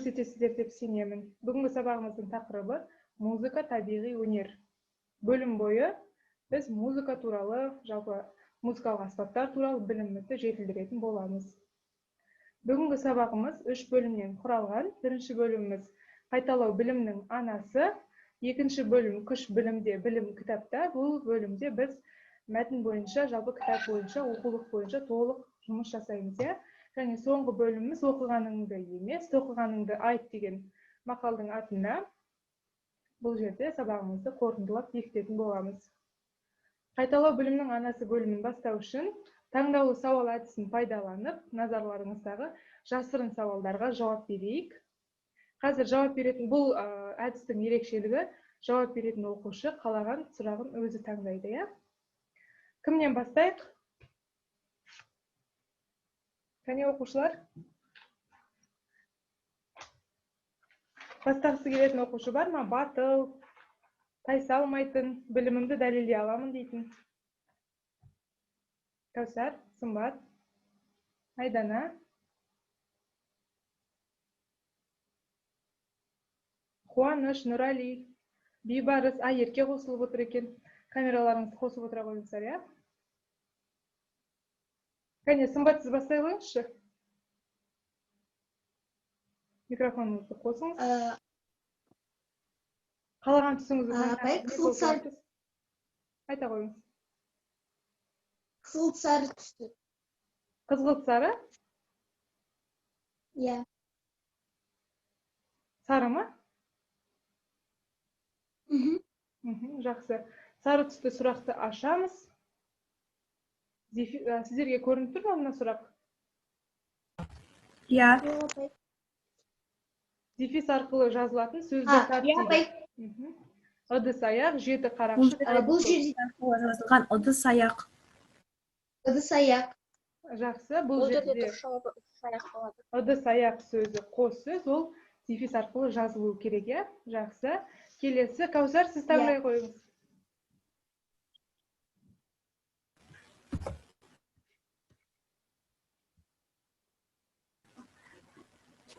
Көрсетесіздер деп сенемін. Бүгінгі сабағымыздың тақырыбы музыка, табиғи өнер. Бөлім бойы біз музыка туралы, жалпы музыкалық аспаптар туралы білімімізді жетілдіретін боламыз. Бүгінгі сабағымыз 3 бөлімнен құралған. Бірінші бөліміміз қайталау білімнің анасы, екінші бөлім күш білімде, білім кітапта. Бұл бөлімде біз мәтін бойынша, жалпы кітап бойынша, оқулық бойынша толық жұмыс жасаймыз. Және соңғы бөліміміз оқығаныңды емес, тоқығаныңды айт деген мақалдың атына бұл жерде сабағымызды қорытындылап бекітетін боламыз. Қайталау білімнің анасы бөлімін бастау үшін таңдаулы сауал әдісін пайдаланып, назарларыңыздағы жасырын сауалдарға жауап берейік. Қазір жауап беретін бұл әдістің ерекшелігі, жауап беретін оқушы қалаған сұрағын өзі таңдайды. Кімнен бастайық? Қане оқушылар? Бастағысы келетін оқушы бар ма? Батыл, тайсалмайтын, білімімді дәлелдей аламын дейтін. Кәусар, Сымбат, Айдана. Қуаныш, Нұрали, Бейбарыс, Ерке қосылып отыр екен. Камераларыңызды қосып отыра қойыңыздар, Кәне, Сымбат, сіз бастай қойыңызшы. Микрофоныңызды қосыңыз. Қалаған түсіңізді айта қойыңыз. Қызғылт сары түсті. Қызғылт сары? Иә. Сары ма? Жақсы. Сары түсті сұрақты ашамыз. Сіздерге көрініп тұр ма мына сұрақ? Иә. Дефис арқылы жазылатын сөзді тәртібі. Ыдыс аяқ, жеті қарақшы. Бұл жерде жазылған ыдыс аяқ. ыдыс аяқ. Жақсы. Бұл жерде ыдыс аяқ сөзі қос сөз, ол дефис арқылы жазылу керек. Жақсы. Келесі. Кәусар, сіз таңдай қойыңыз.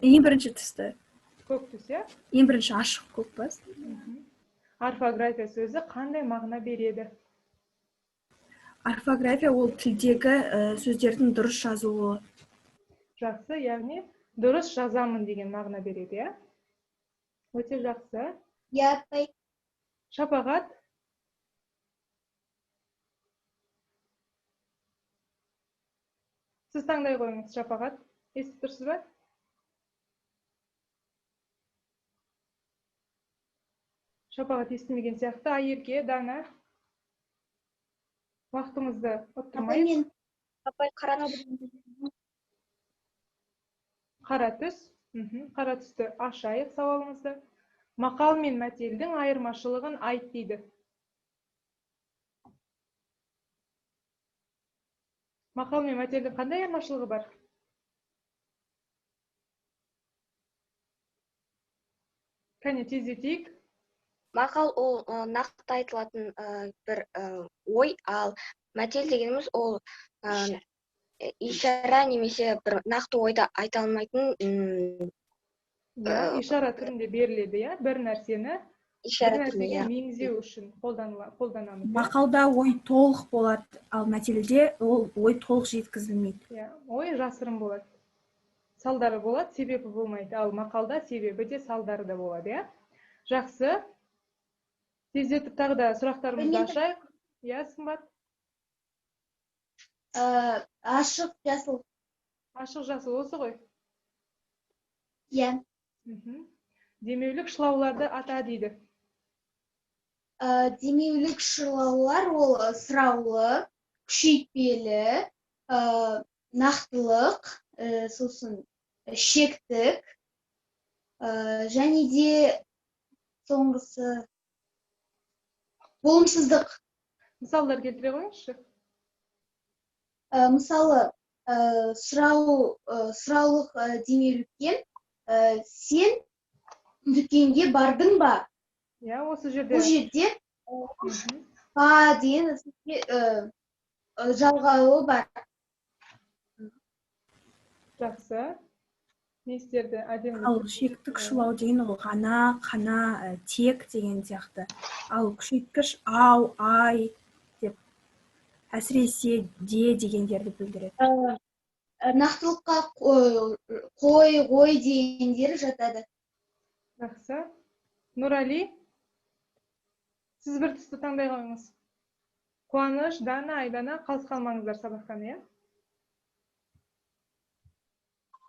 Ең бірінші түсті. Көк түс, Ең бірінші ашық көк бас. Орфография сөзі қандай мағына береді? Орфография ол тілдегі сөздердің дұрыс жазуы. Жақсы, яғни дұрыс жазамын деген мағына береді, Өте жақсы. Шапағат. Сіз таңдай қойыңыз, Шапағат. Естіп тұрсыз ба? Шапағат естімеген сияқты. Ерке, Дана. Уақытымызды ұттырмайық. Қара түс. Қара түсті ашайық сауалымызды. Мақал мен мәтелдің айырмашылығын айт дейді. Мақал мен мәтелдің қандай айырмашылығы бар? Кәне тездетейік. Мақал ол нақты айтылатын бір ой, ал мәтел дегеніміз ол ишара немесе бір нақты ойда айта алмайтын ишара түрінде беріледі, бір нәрсені бір нәрсеге меңзеу үшін қолданамыз. Мақалда ой толық болады, ал мәтелде ол ой толық жеткізілмейді. Ой жасырын болады. Салдары болады, себебі болмайды. Ал мақалда себебі де салдары да болады. Жақсы. Тездетіп тағы да сұрақтарымызды ашайық. Сымбат? Ашық жасыл. Ашық жасыл осы ғой? Иә. Демеулік шылауларды ата дейді. Демеулік шылаулар ол сұраулы, күшейтпелі, нақтылық, сосын шектік, және де соңғысы болымсыздық. Мысалдар келтіре қойыңызшы. Мысалы, сұраулық демеуліктен сен дүкенге бардың ба? Осы жерде. Бұл жерде ба деген жалғауы бар. Жақсы. Не істерді? Әдемі. Ал шектік шулау деген ол ғана, қана, тек деген сияқты. Ал күшейткіш ау, ай деп әсіресе де дегендерді білдіреді. Нақтылыққа қой, ғой дегендері жатады. Жақсы. Нұрали, сіз бір түсті таңдай қойыңыз. Қуаныш, Дана, Айдана, қалыс қалмаңыздар сабақтан, иә?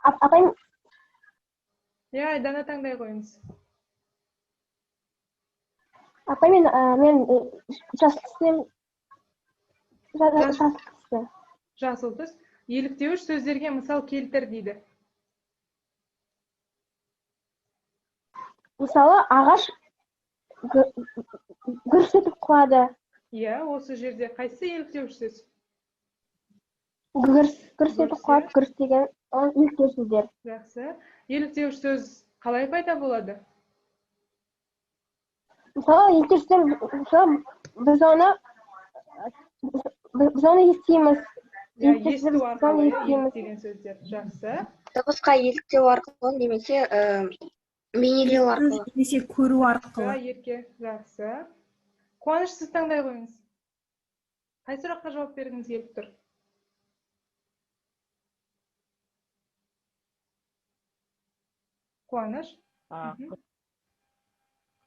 Апайым, Иә, Айдана таңдай қойыңыз. апайым, мен жас түсінемін. Жас түсі. Жасыл түс. Еліктеуіш сөздерге мысал келтір дейді. Мысалы, ағаш гүрс етіп құлады. Иә, осы жерде қайсы еліктеуіш сөз? Гүрс етіп құлады, гүрс деген еліктеуіш сөздер. Жақсы. Еліктеуіш сөз қалай пайда болады? Мысалы, еліктеуіш сөз, біз оны естиміз. Иә, есту арқылы еліктеген сөздер. Жақсы. Дыбысқа еліктеу арқылы немесе бейнелеу арқылы. Немесе көру арқылы. Ерке, жақсы. Қуаныш, сіз таңдай қойыңыз. Қай сұраққа жауап бергіңіз келіп тұр? Қуаныш?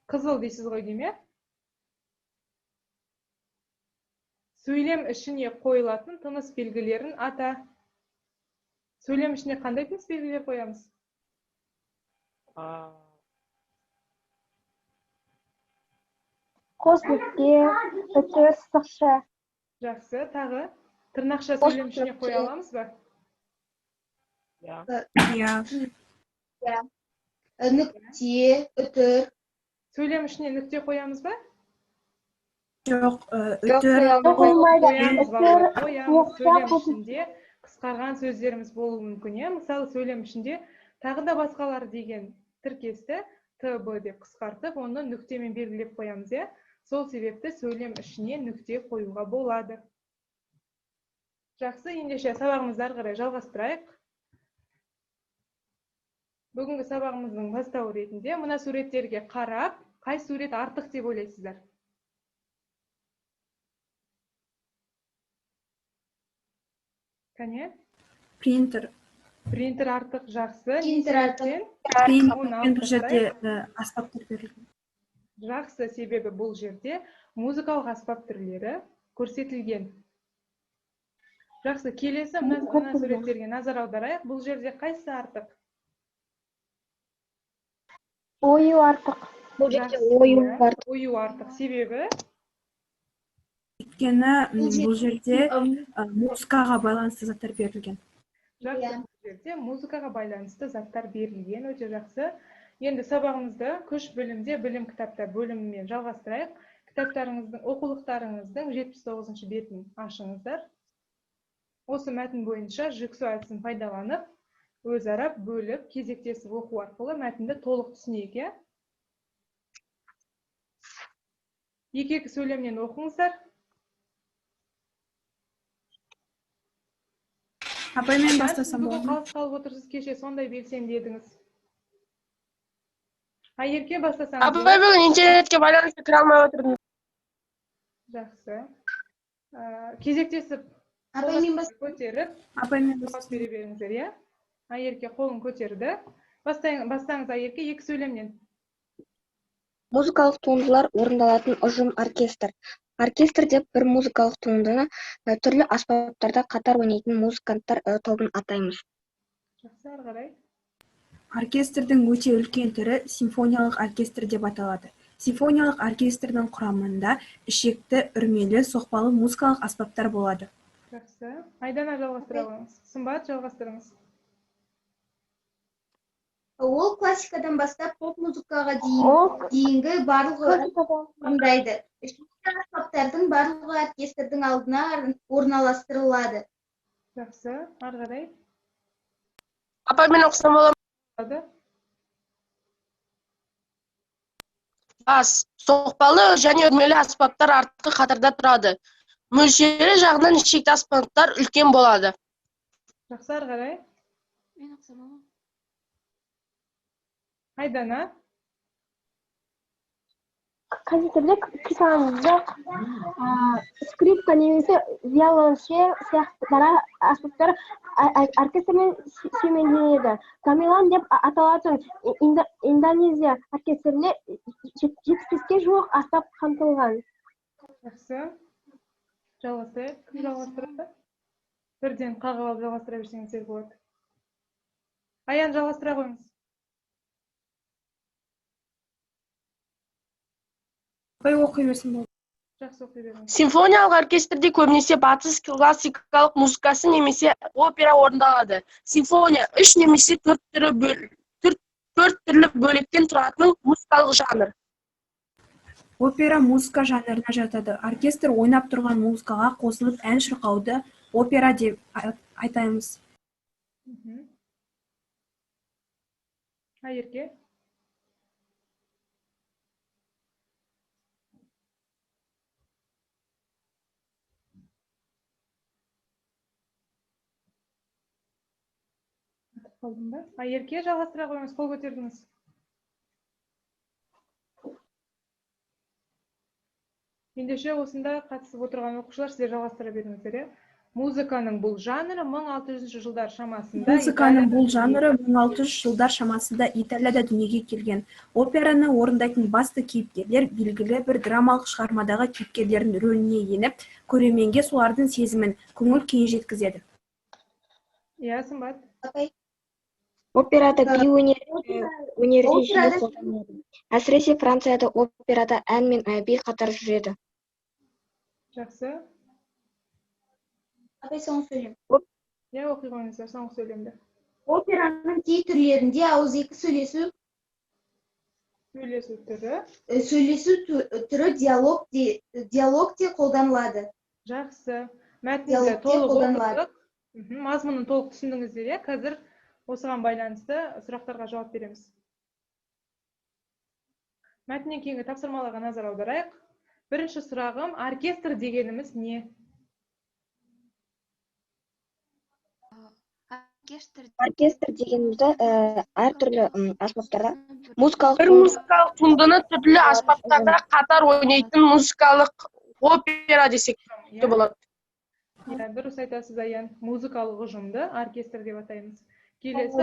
Қызыл дейсіз ғой дейме? Сөйлем ішіне қойылатын тыныс белгілерін ата. Сөйлем ішіне қандай тыныс белгілер қоямыз? Қос нүкте, үтір, сызықша. Жақсы, тағы тырнақша сөйлем ішіне қоя аламыз ба? Иә. Нүкте, үтір. Сөйлем ішіне нүкте қоямыз ба? Жоқ, Жоқ, үтір, Қоямыз, сөйлем ішінде қысқарған сөздеріміз болуы мүмкін, е? Мысалы, сөйлем ішінде тағы да басқалар деген тіркесті ТБ деп қысқартып, оны нүктемен белгілеп қоямыз, е? Сол себепті сөйлем ішіне нүкте қоюға болады. Жақсы, ендеше сабағымызды ары қарай жалғастырайық. Бүгінгі сабағымыздың бастауы ретінде мына суреттерге қарап, қай сурет артық деп ойлайсыздар? Кәне? принтер. Принтер артық, жақсы. Принтер артық. Принтер бұл жерде аспаптар берілген. Жақсы, себебі бұл жерде музыкалық аспап түрлері көрсетілген. Жақсы, келесі мына суреттерге назар аударайық. Бұл жерде қайсы артық? Ою артық. Бұл жерде ою артық. Ою артық, себебі? Өйткені бұл жерде музыкаға байланысты заттар берілген. Жақсы, бұл жерде музыкаға байланысты заттар берілген, өте жақсы. Енді сабағымызды күш білімде білім кітапта бөлімімен жалғастырайық. Кітаптарыңыздың, оқулықтарыңыздың 79-шы бетін ашыңыздар. Осы мәтін бойынша жүксу әдісін пайдаланып, өзара бөліп, кезектесіп оқу арқылы мәтінді толық түсінейік, е? Екі сөйлемнен оқыңыздар. Апаймен бастасам Бүгін болады ма? қалыс қалып отырсыз, кеше сондай белсенді едіңіз. Айерке бастасаңыз. Апай, бүгін интернетке байланысты кіре алмай отырдым. Жақсы. Кезектесіп Апаймен көтеріп, Апаймен жауап бастасам. бере беріңіздер, иә? Айерке қолын көтерді. Бастаңыз Айерке, екі сөйлемнен. Музыкалық туындылар орындалатын ұжым оркестр. Оркестр деп бір музыкалық туындыны түрлі аспаптарда қатар ойнайтын музыканттар тобын атаймыз. Жақсы, ары қарай. Оркестрдің өте үлкен түрі симфониялық оркестр деп аталады. Симфониялық оркестрдің құрамында ішекті, үрмелі, соқпалы музыкалық аспаптар болады. Жақсы. Айдана жалғастыра алыңыз. Сымбат жалғастырыңыз. Ол классикадан бастап поп музыкаға дейінгі барлығы орындайды. Ішкі аспаптардың барлығы оркестрдің алдына орналастырылады. Жақсы, ары қарай. Апай, мен оқысам болады. Соқпалы және үрмелі аспаптар артқы қатарда тұрады. Мөлшері жағынан ішекті аспаптар үлкен болады. Жақсы, ары қарай. Мен оқысам болады. Айдана? Компьютерде қисамыз жоқ. Скрипка немесе виолончель сияқты дара аспаптар оркестрмен сүйемелденеді. Гамелан деп аталатын Индонезия оркестрінде 75-ке жуық аспап қамтылған. Жақсы. Жалғастырайық. Кім жалғастырады? Бірден қағып алып жалғастыра берсеңіздер болады. Аян, жалғастыра қойыңыз. Оқи берсін болды. Жақсы оқи беріңіз. Симфониялық оркестрде көбінесе батыс классикалық музыкасы немесе опера орындалады. Симфония 3 немесе 4 түрлі бөліктен тұратын музыкалық жанр. Опера музыка жанрына жатады. Оркестр ойнап тұрған музыкаға қосылып ән шырқауды опера деп айтаймыз. Айерке? Қалдым ба? Айерке, жалғастыра қойыңыз, қол көтердіңіз. Ендеше осында қатысып отырған оқушылар сіздер жалғастыра беріңіздер. Музыканың бұл жанры 1600 жылдар шамасында. Музыканың бұл жанры 1600 жылдар шамасында Италияда дүниеге келген. Операны орындайтын басты кейіпкерлер белгілі бір драмалық шығармадағы кейіпкерлердің рөліне еніп, көрерменге солардың сезімін, көңіл күйін жеткізеді. Иә, Сымбат. Операда би өнері жиі қолданылады. Әсіресе Францияда операда ән мен би қатар жүреді. Жақсы. Апай, соңғы сөйлем. Иә, оқи қойыңыздар, соңғы сөйлемді. Операның кей түрлерінде ауызекі сөйлесу түрі диалог те қолданылады. Жақсы. Мәтінді толық оқыдық. Мазмұнын толық түсіндіңіздер. Қазір осыған байланысты сұрақтарға жауап береміз. Мәтіннен кейінгі тапсырмаларға назар аударайық. Бірінші сұрағым, оркестр дегеніміз не? Оркестр дегенімізді әртүрлі аспаптарда музыкалық Бір музыкалық туындыны түрлі аспаптарда қатар ойнайтын музыкалық опера десек те болады. Дұрыс айтасыз, Аян. Музыкалық ұжымды оркестр деп атаймыз. Келесі,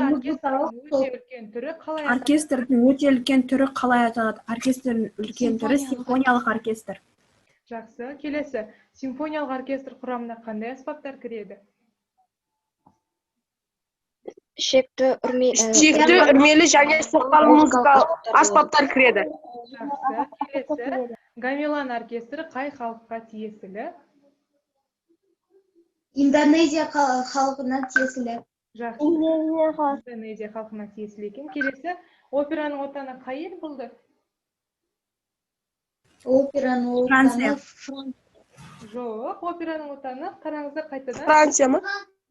оркестрдің өте үлкен түрі қалай аталады? Оркестрдің үлкен түрі симфониялық оркестр. Жақсы. Келесі, симфониялық оркестр құрамына қандай аспаптар кіреді? Ішекті, үрмелі және соқпалы музыкалық аспаптар кіреді. Жақсы. Келесі, гамелан оркестрі қай халыққа тиесілі? Индонезия халқына тиесілі. Жақсы. Индонезия халқына тиесілі екен. Келесі, операның отаны қай ел болды? Операның Франция. Жоқ, операның отаны, қараңыздар қайтадан. Франция ма?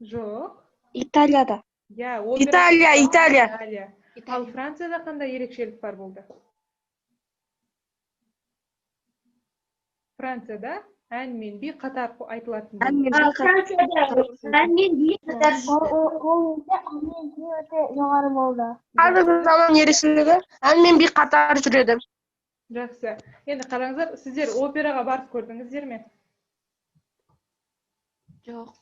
Жоқ. Италияда. Италия. Ал Францияда қандай ерекшелік бар болды? Францияда ән мен би қатар айтылатын болды. жоғары болды. Қазіргі заман ерекшелігі ән мен би қатар жүреді. Жақсы. Енді қараңыздар, сіздер операға барып көрдіңіздер ме? Жоқ.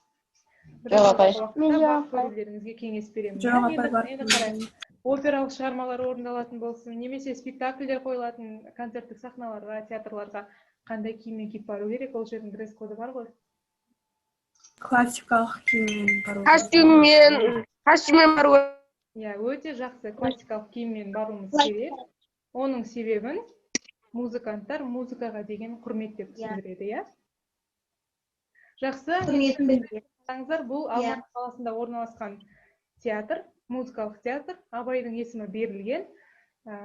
Апай. Көрулеріңізге кеңес беремін. Жоқ, апай, Енді қараңыз. Опералық шығармалар орындалатын болсын, немесе спектакльдер қойылатын концерттік сахналарға, театрларға қандай киіммен киіп бару керек? Ол жердің дресс-коды бар ғой? Классикалық киіммен бару. Костюммен бару. Иә, өте жақсы. Классикалық киіммен баруымыз керек. Оның себебін музыканттар музыкаға деген құрмет деп түсіндіреді, иә? Жақсы. Құрметін білдіреді. Бұл Алматы қаласында орналасқан театр, музыкалық театр, Абайдың есімі берілген.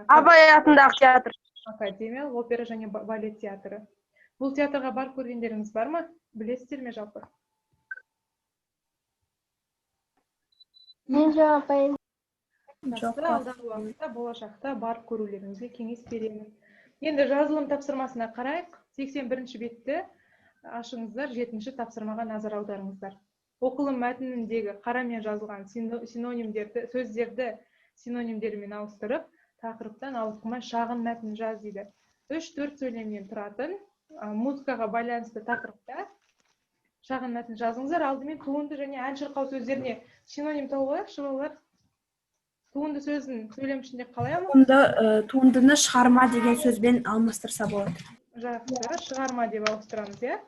Абай атындағы театр. Академиялық опера және балет театры. Бұл театрға барып көргендеріңіз бар ма? Білесіздер ме жалпы? Мен жоқ, апай. Алдағы уақытта болашақта барып көрулеріңізге кеңес беремін. Енді жазылым тапсырмасына қарайық. 81-ші бетті ашыңыздар, 7-ші тапсырмаға назар аударыңыздар. Оқылым мәтініндегі қарамен жазылған синонимдерді, сөздерді синонимдермен ауыстырып, тақырыптан ауытқымай шағын мәтін жаз дейді. 3-4 сөйлемнен тұратын музыкаға байланысты тақырыпта шағын мәтін жазыңыздар. Алдымен туынды және ән шырқау сөздеріне синоним тауып алайықшы балалар. Туынды сөзін сөйлем ішінде қалай алмастырсақ? Туындыны шығарма деген сөзбен алмастырса болады. Жақсы, шығарма деп ауыстырамыз, иә?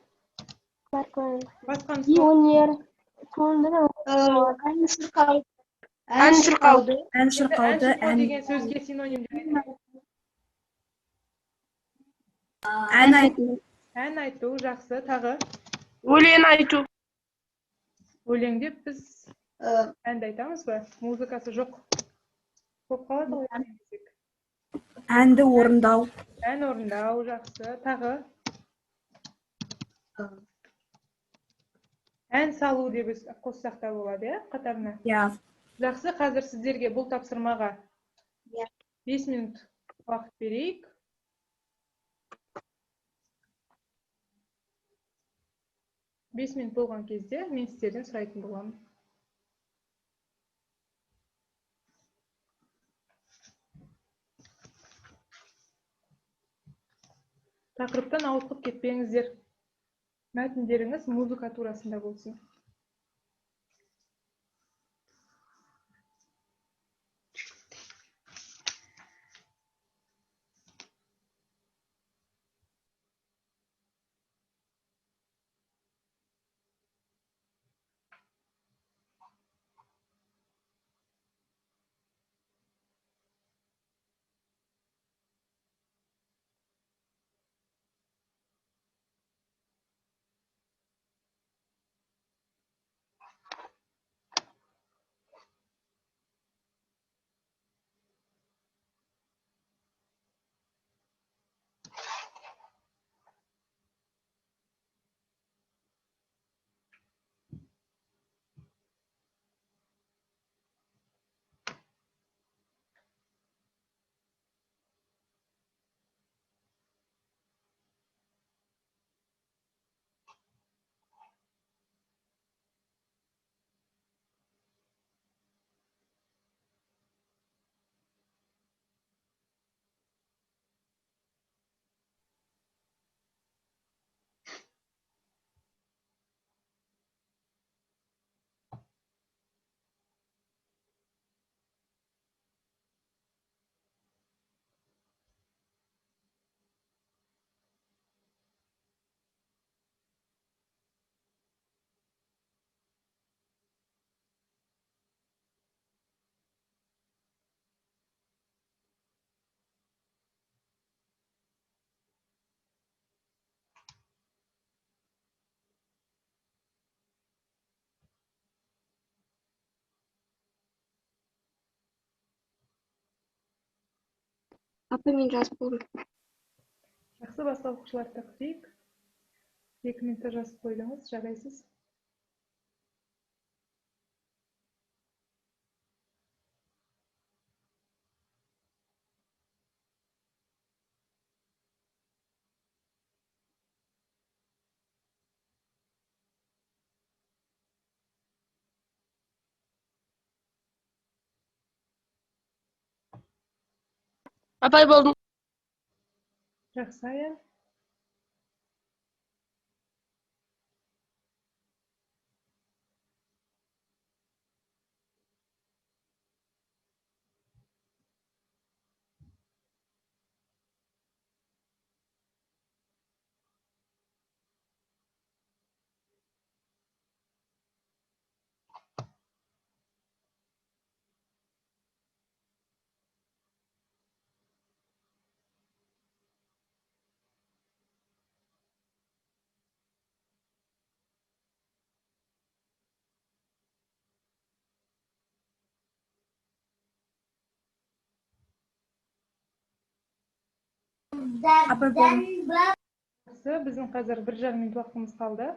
Басқамыз Пионер, туындыны Ән шырқау. Ән шырқауды деген сөзге синоним деп ән айту, жақсы, тағы Өлең айту. өлең деп біз әнді айтамыз ба? Музыкасы жоқ. Көп қалады ғой өлең десек. әнді орындау. Ән орындау, жақсы, тағы ән салу деп қоссақ та болады, иә, қатарына. Иә. Жақсы, қазір сіздерге бұл тапсырмаға 5 минут уақыт берейік. Бес минут болған кезде мен сіздерден сұрайтын боламын. Тақырыптан ауытқып кетпеңіздер. Мәтіндеріңіз музыка турасында болсын. Апа, мен жазып болдым. Жақсы, басқа оқушыларды күтейік. 2 минутта жазып қойдыңыз, жарайсыз. Апай болдым. Жақсы, Аян. Апа, болдым. Жақсы, біздің қазір 1,5 минут уақытымыз қалды.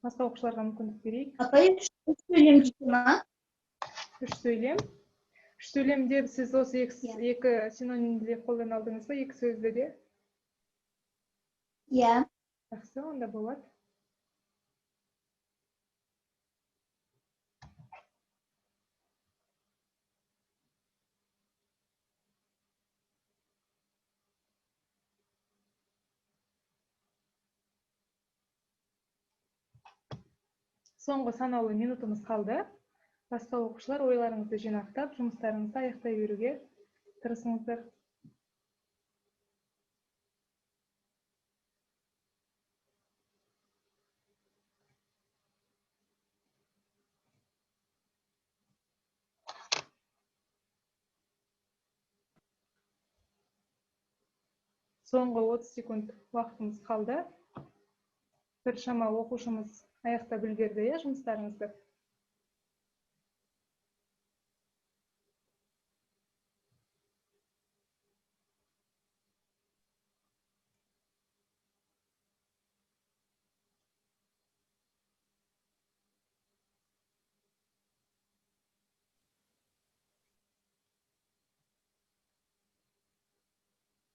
Басқа оқушыларға мүмкіндік берейік. Апай, үш сөйлем дейді ма? 3 сөйлем. 3 сөйлемде сіз осы екі синонимді қолдана алдыңыз ба? 2 сөзді де? Иә. Жақсы, онда болады. Соңғы санаулы минутымыз қалды. Басқа оқушылар ойларыңызды жинақтап, жұмыстарыңызды аяқтай беруге тырысыңыздар. Соңғы 30 секунд уақытымыз қалды. Bir шама оқушымыз аяқтап үлгерді, жұмыстарыңызды.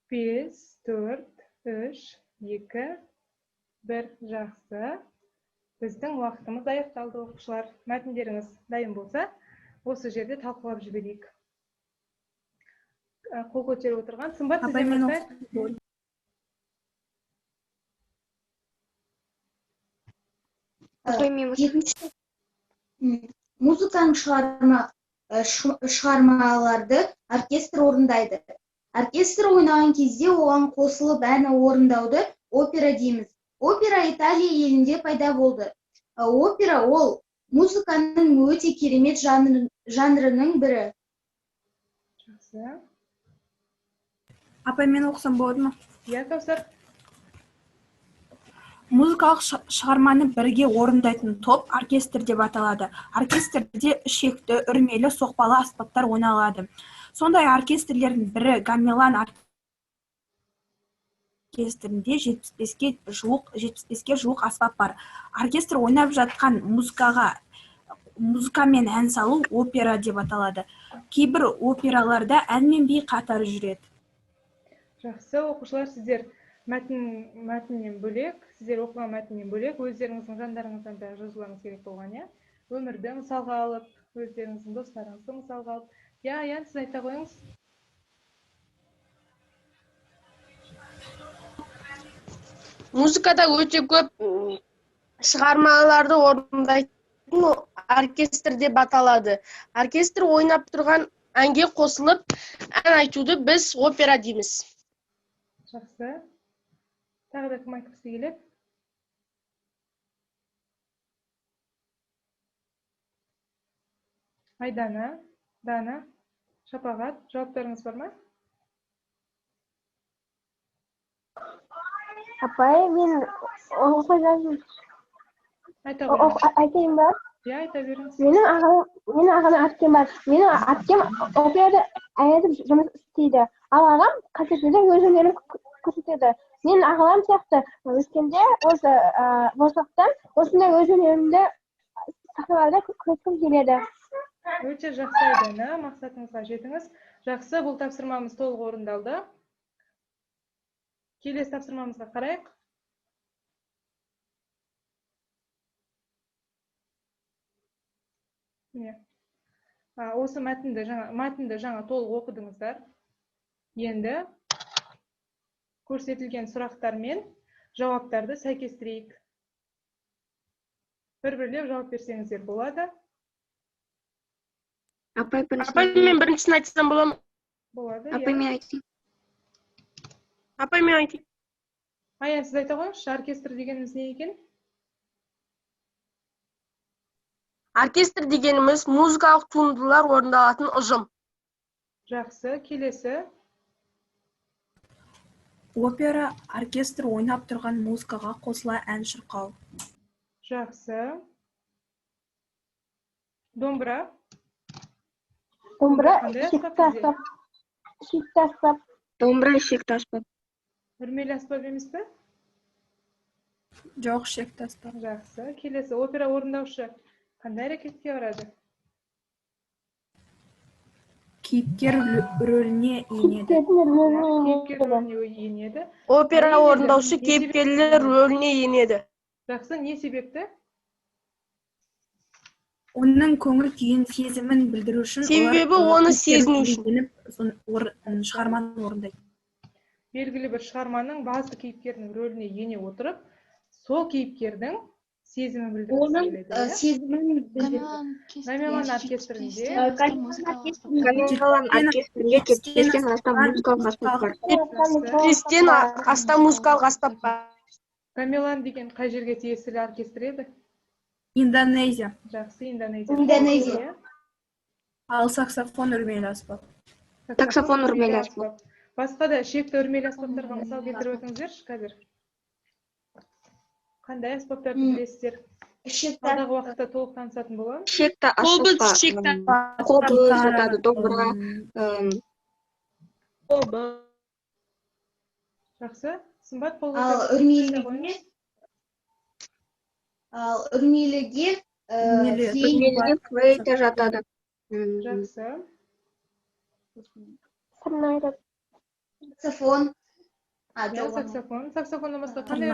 Бес, төрт, үш, екі, бір, жақсы. Біздің уақытымыз аяқталды, оқушылар. Мәтіндеріңіз дайын болса, осы жерде талқылап жіберейік. Қол көтеріп отырған Сымбат, сізден бастайық. Музыканың шығармаларды оркестр орындайды. Оркестр ойнаған кезде оған қосылып әні орындауды опера дейміз. Опера Италия елінде пайда болды. Опера ол музыканың өте керемет жанрының бірі. Жақсы. Апай, мен оқысам болады ма? Иә, Кәусар. Музыкалық шығарманы бірге орындайтын топ оркестр деп аталады. Оркестрде ішекті, үрмелі, соқпалы аспаптар ойналады. Сондай оркестрлердің бірі Гамелан оркестрінде 75-ке жуық аспап бар. Оркестр ойнап жатқан музыкамен ән салу опера деп аталады. Кейбір операларда ән мен би қатар жүреді. Жақсы, оқушылар, сіздер мәтіннен бөлек, оқыған мәтіннен бөлек, өздеріңіздің жандарыңыздан да жазуларыңыз керек болған, иә? Өмірді мысалға алып, өздеріңіздің достарыңызды мысалға алып. Иә, сіз айта қойыңыз. Музыкада өте көп шығармаларды орындайтын оркестр деп аталады. Оркестр ойнап тұрған әнге қосылып, ән айтуды біз опера дейміз. Жақсы. Тағы да кім айтқысы келеді? Айдана, Дана, Шапағат, жауаптарыңыз бар ма? Апай, мен оқы жазым. Айта қойыңыз. Айтайын ба? Иә, айта беріңіз. Менің ағам әпкем бар. Менің әпкем операда әйетіп жұмыс істейді. Ал ағам концерттерде өз өнерін көрсетеді. Менің ағаларым сияқты өскенде осы болашақта осындай өз өнерімді сахналарда көрсеткім келеді. Өте жақсы, Айдана, мақсатыңызға жетіңіз. Жақсы, бұл тапсырмамыз толық орындалды. Келесі тапсырмамызға қарайық. Осы мәтінді жаңа толық оқыдыңыздар. Енді көрсетілген сұрақтар мен жауаптарды сәйкестірейік. Бір-бірлеп жауап берсеңіздер болады. Апай, мен біріншісін айтсам бола ма? Болады, Апай, мен айтайын. Апай, мен айтайын. Аян, сіз айта қойыңызшы, оркестр дегеніміз не екен? Оркестр дегеніміз музыкалық туындылар орындалатын ұжым. Жақсы, келесі. Опера оркестр ойнап тұрған музыкаға қосыла ән шырқау. Жақсы. Домбыра. Домбыра ішекті аспап. Домбыра ішекті аспап. Үрмелі аспап емес пе? Жоқ, ішекті аспап. Жақсы. Келесі, опера орындаушы қандай әрекетке барады? Кейіпкер рөліне енеді. Кейіпкер рөліне енеді. Опера орындаушы кейіпкерлер рөліне енеді. Жақсы, не себепті? Оның көңіл күйін, сезімін білдіру үшін, себебі оны сезіну үшін шығарманы орындайды. Белгілі бір шығарманың басты кейіпкерінің рөліне ене отырып, сол кейіпкердің сезімі білдіргісі Оның келеді, иә? сезімін білдірді. Гамелан оркестрінде Гамелан оркестрінде жүзден астам музыкалық аспап бар. Жүзден астам музыкалық аспап бар. Гамелан деген қай жерге тиесілі оркестр еді? Индонезия. Жақсы, Индонезия. Индонезия. Ал саксофон үрмелі аспап. Саксофон үрмелі аспап. Басқа да шекті үрмелі аспаптарға мысал келтіріп өтіңіздерші қазір. Қандай аспаптарды білесіздер? Шекті Алдағы уақытта толық танысатын боламыз. Шекті аспапқа қобыз жатады, домбыра, Жақсы. Сымбат ал үрмеліге үрмеліге флейта жатады. Жақсы. саксофон. Саксофон. Саксофоннан басқа қандай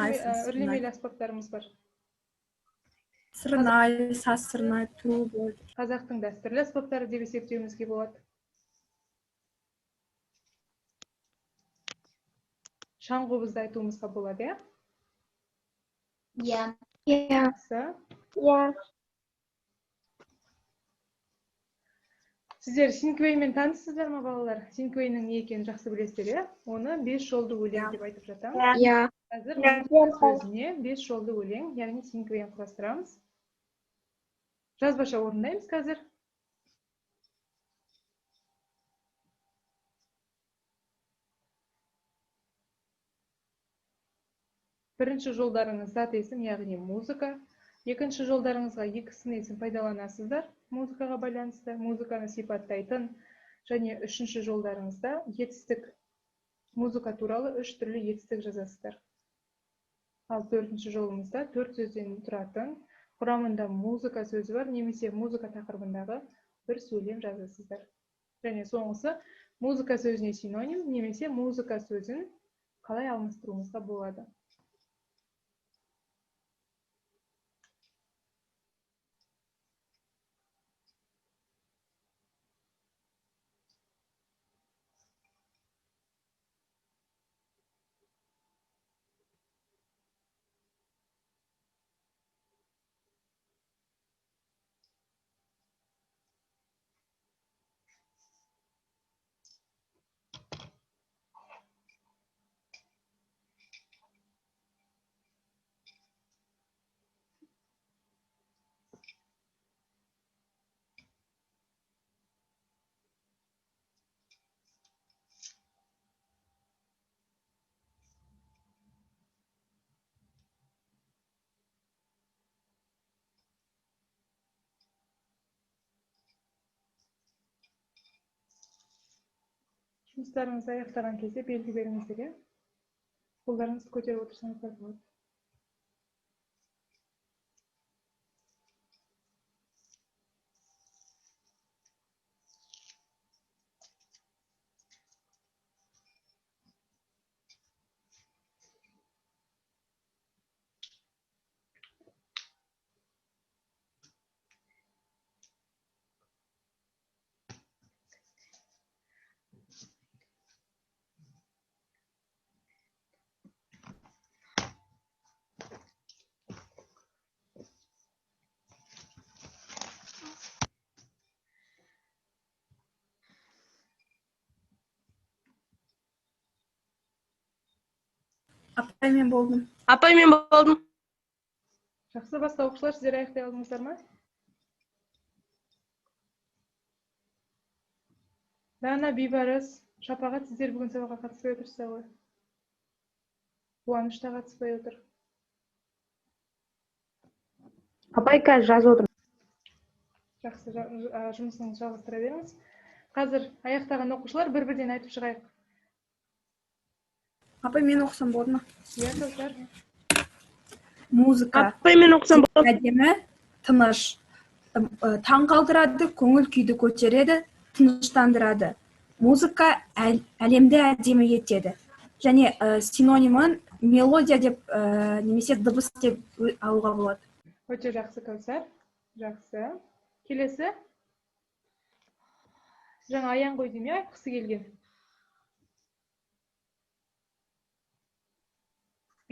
үрлемелі аспаптарымыз бар? Сырнай, саз сырнай, трубы. Қазақтың дәстүрлі аспаптары деп есептеуімізге болады. Шаң қобызды айтуымызға болады, иә? Иә. Жақсы. Иә. Сіздер синквеймен танысыздар ма, балалар? Синквейнің не екенін жақсы білесіздер, иә? Оны 5 жолды өлең деп айтып жатамыз. Иә. Қазір музыка сөзіне 5 жолды өлең, яғни синквейн құрастырамыз. Жазбаша орындаймыз қазір. Бірінші жолдарыңыз зат есім, яғни музыка. Екінші жолдарыңызға екі сын есім пайдаланасыздар музыкаға байланысты, музыканы сипаттайтын. Және үшінші жолдарыңызда етістік, музыка туралы 3 түрлі етістік жазасыздар. Ал төртінші жолымызда 4 сөзден тұратын, құрамында музыка сөзі бар, немесе музыка тақырыбындағы бір сөйлем жазасыздар. Және соңғысы музыка сөзіне синоним, немесе музыка сөзін қалай алмастыруымызға болады. Жұмыстарыңызды аяқтаған кезде белгі беріңіздер, иә? Қолдарыңызды көтеріп отырсаңыздар болады. Апай, мен болдым. Апай, мен болдым. Жақсы, басқа оқушылар, сіздер аяқтай алдыңыздар ма? Дана, Бейбарыс, Шапағат, сіздер бүгін сабаққа қатыспай отырсыздар ғой. Қуаныш та қатыспай отыр. Апай, қазір жазып отырмын. Жақсы, жұмысыңызды жалғастыра беріңіз. Қазір аяқтаған оқушылар бір-бірден айтып шығайық. Апай, мен оқысам болды ма? Иә, Кәусар. Музыка. Апай, мен оқысам болады. Әдемі, тыныш. Таң қалдырады, көңіл күйді көтереді, тыныштандырады. Музыка әлемді әдемі етеді. Және синонимін мелодия деп, немесе дыбыс деп алуға болады. Өте жақсы, Кәусар. Жақсы. Келесі. Жаңа аян ғой дейме, айтқысы келген.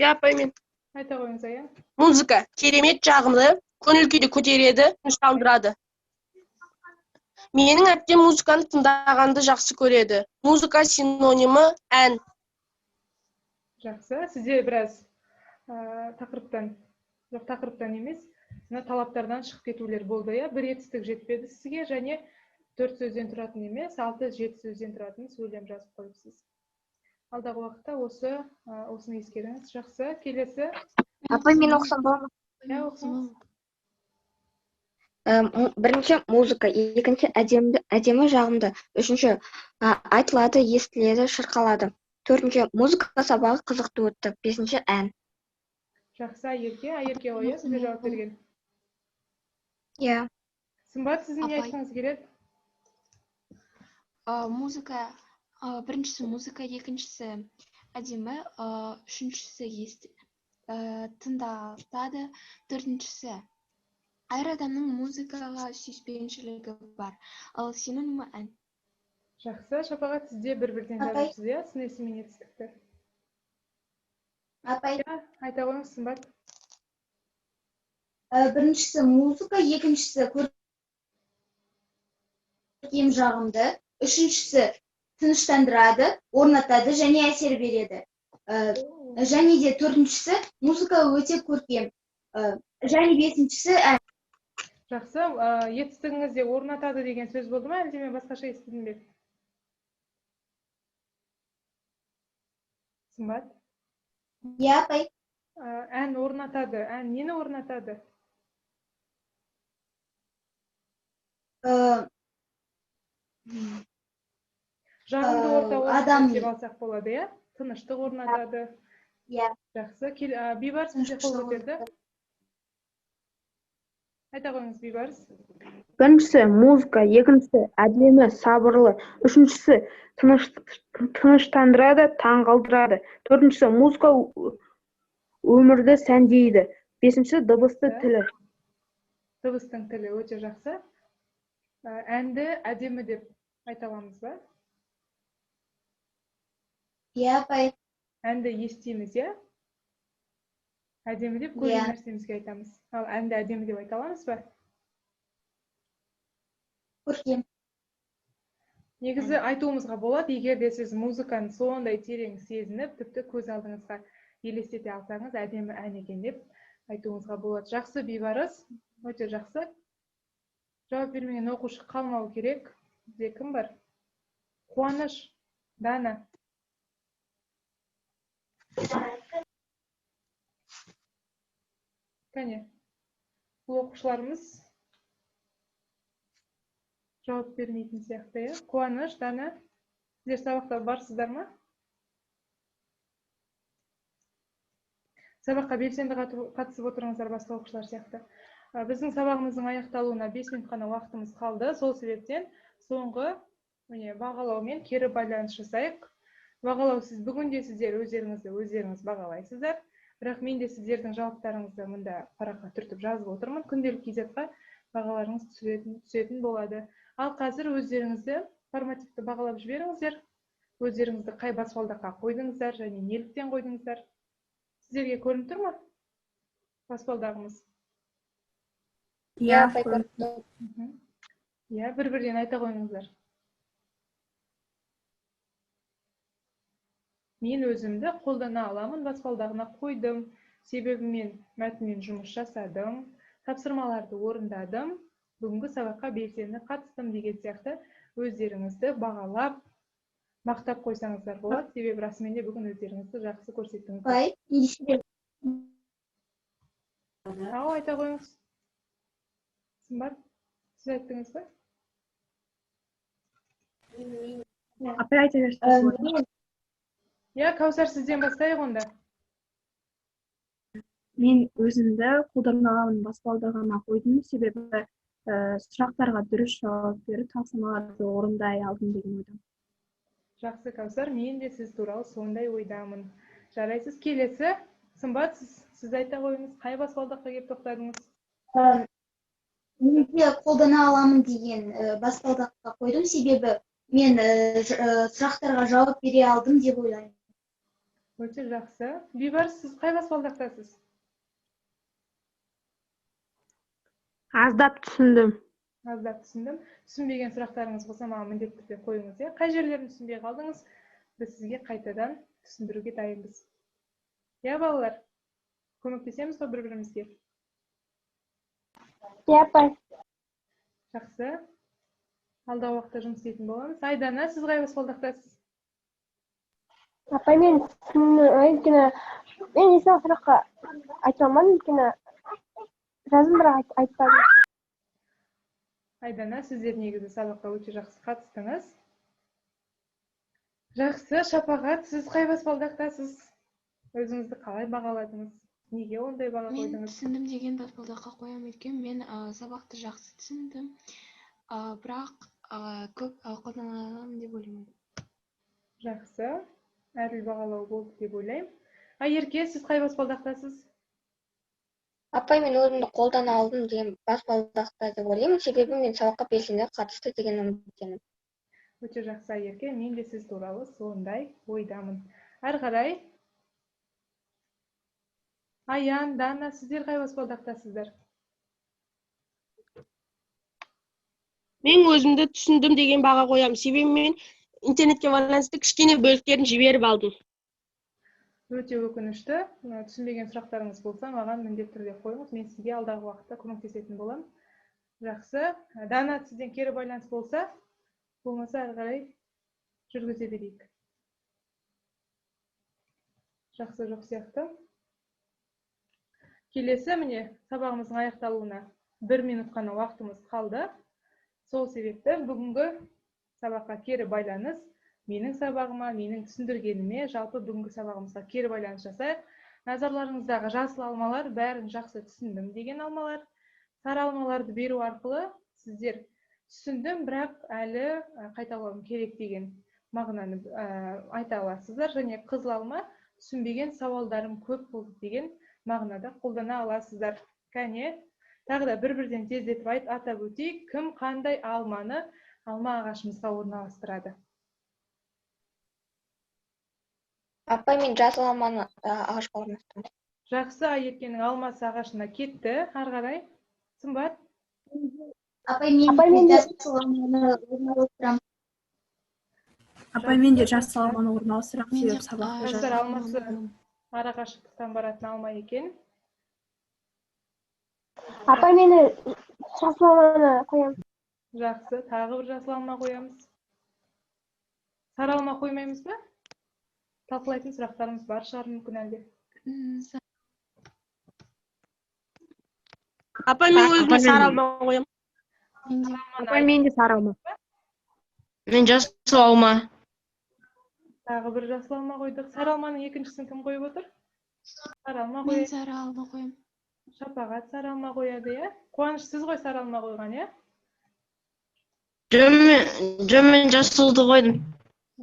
Иә, апай, мен. Айта қойыңыз, Аян. Музыка керемет жағымды, көңіл күйді көтереді, тыныштандырады. Менің әпкем музыканы тыңдағанды жақсы көреді. Музыка синонимі ән. Жақсы. Сізде біраз тақырыптан емес, талаптардан шығып кетулер болды, иә? Бір етістік жетпеді сізге, және 4 сөзден тұратын емес, 6-7 сөзден тұратын сөйлем жазып қойыпсыз. Алдағы уақытта осыны ескеріңіз. Жақсы. Келесі. Апай, мен оқысам болады ма? Иә, оқыңыз. Бірінші музыка, екінші әдемі жағымды, үшінші айтылады, естіледі, шырқалады. Төртінші музыка сабағы қызықты өтті. Бесінші ән. Жақсы. Айерке ғой, сізге жауап берген. Иә. Сымбат, сіздің не Апай. айтқыңыз келеді? Музыка, біріншісі музыка, екіншісі әдемі, үшіншісі тыңдатады, төртіншісі әр адамның музыкаға сүйіспеншілігі бар, ал синонимі ән. Жақсы. Шапағат, сізде бір-бірден Апай. жазыпсыз, иә? Сын есім мен етістікті. Апай, Айта қойыңыз, Сымбат. біріншісі музыка, екіншісі көркем жағымды, үшіншісі тыныштандырады, орнатады және әсер береді. Және де төртіншісі музыка өте көркем. Және бесіншісі ән. Жақсы. Етістігіңізде орнатады деген сөз болды ма, әлде мен басқаша естідім бе? Сымбат. Иә, апай. Ән орнатады. Ән нені орнатады? Жағымды орта адам- деп алсақ болады, иә? Тыныштық орнатады. Иә. Жақсы. Бейбарыс сізде қол көтерді. Айта қойыңыз, Бейбарыс. Біріншісі музыка, екіншісі әдемі, сабырлы, үшіншісі тыныштандырады, таңғалдырады. Төртіншісі музыка өмірді сәндейді. Бесіншісі дыбысты тілі. Дыбыстың тілі өте жақсы. Әнді әдемі деп айта аламыз ба? Иә, апай. Әнді естиміз, иә? Әдемі деп көрген нәрсемізге айтамыз. Ал әнді әдемі деп айта аламыз ба? Көркем. Негізі айтуымызға болады, егер де сіз музыканы сондай терең сезініп, тіпті көз алдыңызға елестете алсаңыз, әдемі ән екен деп айтуымызға болады. Жақсы, Бейбарыс, өте жақсы. Жауап бермеген оқушы қалмау керек. Бізде кім бар? Қуаныш, Дана. Кәне, бұл оқушыларымыз жауап бермейтін сияқты, иә? Қуаныш, Дана, сіздер сабақта барсыздар ма? Сабаққа белсенді қатысып отырыңыздар басқа оқушылар сияқты. Біздің сабағымыздың аяқталуына 5 минут қана уақытымыз қалды. Сол себептен соңғы бағалаумен кері байланыс жасайық. Бағалау бүгінде сіздер өздеріңіз бағалайсыздар. Бірақ мен де сіздердің жауаптарыңызды мұнда параққа түртіп жазып отырмын. Күнделік кезетқа бағаларыңыз түсетін болады. Ал қазір өздеріңізді формативті бағалап жіберіңіздер. Өздеріңізді қай баспалдаққа қойдыңыздар және неліктен қойдыңыздар. Сіздерге көрініп тұр ма? Баспалдағымыз. Иә, Иә, бір-бірден айта қойыңыздар. Мен өзімді қолдана аламын баспалдағына қойдым. Себебі мен мәтінмен жұмыс жасадым. Тапсырмаларды орындадым. Бүгінгі сабаққа белсенді қатыстым деген сияқты өздеріңізді бағалап, мақтап қойсаңыздар болады. Себебі расымен де бүгін өздеріңізді жақсы көрсеттіңіздер. Апай, неше? Ау, айта қойыңыз. Сымбат, сіз айттыңыз ба? апай айта берсеңіз. Иә, Каусар, сізден бастайық онда. Мен өзімді қолдана аламын баспалдағына қойдым, себебі сұрақтарға дұрыс жауап беріп, тапсырмаларды орындай алдым деген ойдам. Жақсы, Каусар, мен де сіз туралы сондай ойдамын. Жарайсыз, келесі. Сымбат, сіз айта қойыңыз, қай баспалдаққа келіп тоқтадыңыз? Неге қолдана аламын деген баспалдаққа қойдым, себебі мен сұрақтарға жауап бере алдым деп ойлаймын. Өте жақсы. Бибарыс, сіз қай баспалдақтасыз? Аздап түсіндім. Аздап түсіндім. Түсінбеген сұрақтарыңыз болса, маған міндетті түрде қойыңыз. Қай жерлерін түсінбей қалдыңыз? Біз сізге қайтадан түсіндіруге дайынбыз. Балалар, көмектесеміз ғой бір-бірімізге? апай. Жақсы. Алдағы уақытта жұмыс істейтін боламыз. Айдана, сіз қай баспалдақтасыз? Апай, мен өйткені мен ешқандай сұраққа айта алмадым, өйткені жаздым, бірақ айтпадым. Айдана, сіздер негізі сабаққа өте жақсы қатыстыңыз. Жақсы, Шапағат, сіз қай баспалдақтасыз? Өзіңізді қалай бағаладыңыз? Неге ондай баға Мен қойдыңыз? түсіндім деген баспалдаққа қоямын, өйткені мен сабақты жақсы түсіндім, бірақ көп қолданаламын деп ойлаймын. Жақсы, әділ бағалау болды деп ойлаймын. Ерке, сіз қай баспалдақтасыз? Апай, мен өзімді қолдана алдым деген баспалдақта деп ойлаймын, себебі мен сабаққа белсене қатысты деген үміттемін. Өте жақсы, Ерке, мен де сіз туралы сондай ойдамын. Әрі қарай, Аян, Дана, сіздер қай баспалдақтасыздар? Мен өзімді түсіндім деген баға қоямын, себебі мен интернетке байланысты кішкене бөліктерін жіберіп алдым. Өте өкінішті. Түсінбеген сұрақтарыңыз болса, маған міндетті түрде қойыңыз. Мен сізге алдағы уақытта көмектесетін боламын. Жақсы. Дана, сізден кері байланыс болса, болмаса әрі қарай жүргізе берейік. Жақсы, жоқ сияқты. Келесі, міне, сабағымыздың аяқталуына 1 минут қана уақытымыз қалды. Сол себепті бүгінгі сабаққа кері байланыс, менің сабағыма, менің түсіндіргеніме, жалпы бүгінгі сабағымызға кері байланыс жасайық. Назарларыңыздағы жасыл алмалар бәрін жақсы түсіндім деген алмалар. Сары алмаларды беру арқылы сіздер түсіндім, бірақ әлі қайталауым керек деген мағынаны айта аласыздар. Және қызыл алма түсінбеген сауалдарым көп болды деген мағынада қолдана аласыздар. Кәне, тағы да бір-бірден тездетіп атап өтейік, кім қандай алманы алма ағашымызға орналастырады? Апай, мен жасыл алманы ағашқа орналастырамын. Жақсы, Еркенің алмасы ағашына кетті. Ары қарай, Сымбат? Апай, мен жасыл алманы орналастырамын. Апай, мен де жасыл алманы орналастырамын, Мен де себебі сабақта Жастар алмасы ара қашықтықтан баратын алма екен. Апай, мені жасыл алманы қоямын. Жақсы, тағы бір жасыл алма қоямыз. Сары алма қоймаймыз ба? Талқылайтын сұрақтарымыз бар шығар мүмкін әлде. Апай, мен өзіме сары алма қоямын. Апай, мен де сары алма. Мен жасыл алма. Тағы бір жасыл алма қойдық. Сары алманың екіншісін кім қойып отыр? Сары алма Мен қойып. сары алма қоямын. Шапағат сары алма қояды, е? Қуаныш, сіз ғой сары алма қойған, е? Мен жасылды қойдым.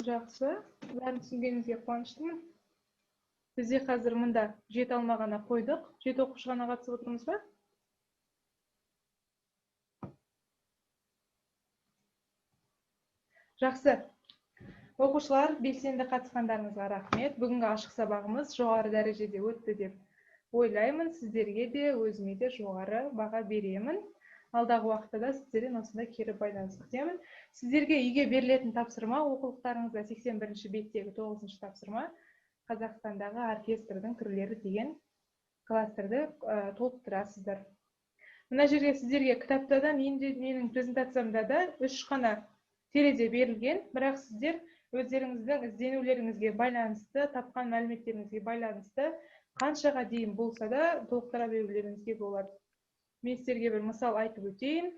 Жақсы. Бәрін түсінгеніңізге қуаныштымын. Бізде қазір мұнда 7 алма ғана қойдық. 7 оқушы ғана қатысып отырмыз ба? Жақсы. Оқушылар, белсенді қатысқандарыңызға рахмет. Бүгінгі ашық сабағымыз жоғары дәрежеде өтті деп ойлаймын. Сіздерге де, өзіме де жоғары баға беремін. Алдағы уақытта да сіздерден осындай кері байланыс күтемін. Сіздерге үйге берілетін тапсырма, оқулықтарыңызда 81-ші беттегі 9-шы тапсырма, Қазақстандағы оркестрдің түрлері деген кластерді толықтырасыздар. Мына жерге сіздерге кітапта да, менің презентациямда да 3 қана терезе берілген, бірақ сіздер өздеріңіздің ізденулеріңізге байланысты, тапқан мәліметтеріңізге байланысты қаншаға дейін болса да толықтыра берулеріңізге болады. Мен сіздерге бір мысал айтып өтейін.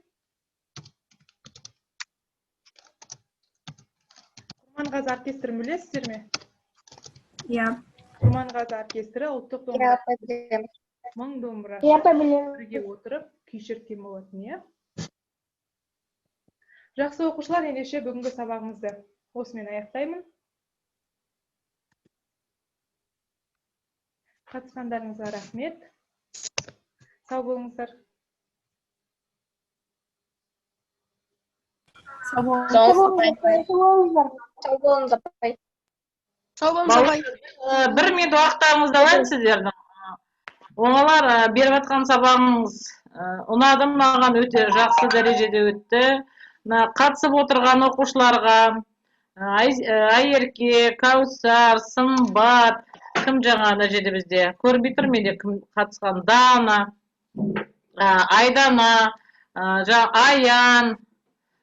Құрманғазы оркестрін білесіздер ме? Иә. Құрманғазы оркестрі ұлттық домбыра, мың домбыра бірге отырып күй шерткен болатын, иә? Жақсы оқушылар, ендеше бүгінгі сабағымызды осымен аяқтаймын. Қатысқандарыңызға рахмет. Сау болыңыздар. Сау болыңыз. Сау болыңыз, апай. Сау болыңыз апай. Бір минут уақыттарыңызды алайын сіздердің. Оңалар беріп жатқан сабағыңыз ұнады, маған өте жақсы дәрежеде өтті. Қатысып отырған оқушыларға Айерке, Кәусар, Сымбат, кім жаңа ана жерде бізде көрінбей тұр менде кім қатысқан, Дана, Айдана, Аян,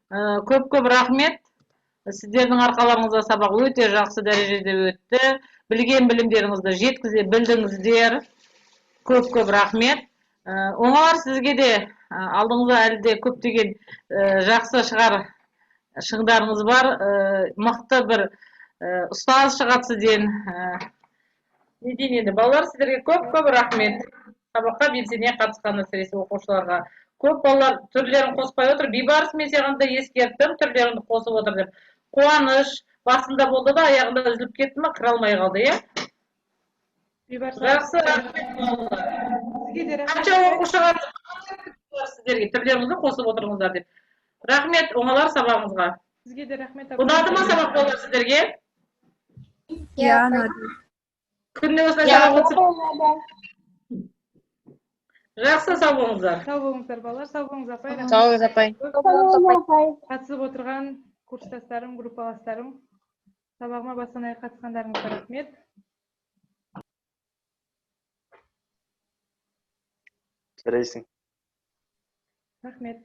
көп рахмет. Сіздердің арқаларыңызда сабақ өте жақсы дәрежеде өтті. Білген білімдеріңізді жеткізе білдіңіздер. Көп рахмет. Оңалар, сізге де алдыңызда әлі де көптеген жақсы шыңдарыңыз бар. Мықты бір ұстаз шығады сізден. Не дейін енді, балалар, сіздерге көп рахмет. Сабаққа белсене қатысқан әсіресе оқушыларға. Көп балалар түрлерін қоспай отыр. Бейбарыс, мен саған да ескерттім, түрлерін қосып отыр деп. Қуаныш басында болды да, аяғында үзіліп кетті ме, кіре алмай қалды, иә? Жақсы, рахмет балалар. Қанша оқушы қатысып сіздерге түрлеріңізді қосып отырыңыздар деп. Рахмет оңалар сабағыңызға. Сізге де рахмет. Ұнады ма сабақ балалар сіздерге? Иә, ұнады. Күнде осылай сабақ өтсін. Жақсы, сау болыңыздар. Сау болыңыздар балалар, сау болыңыз апай. Сау болыңыз апай. Қатысып отырған курстастарым, группаластарым, сабағыма бастан аяқ қатысқандарыңызға рахмет. Жарайсың. Рахмет.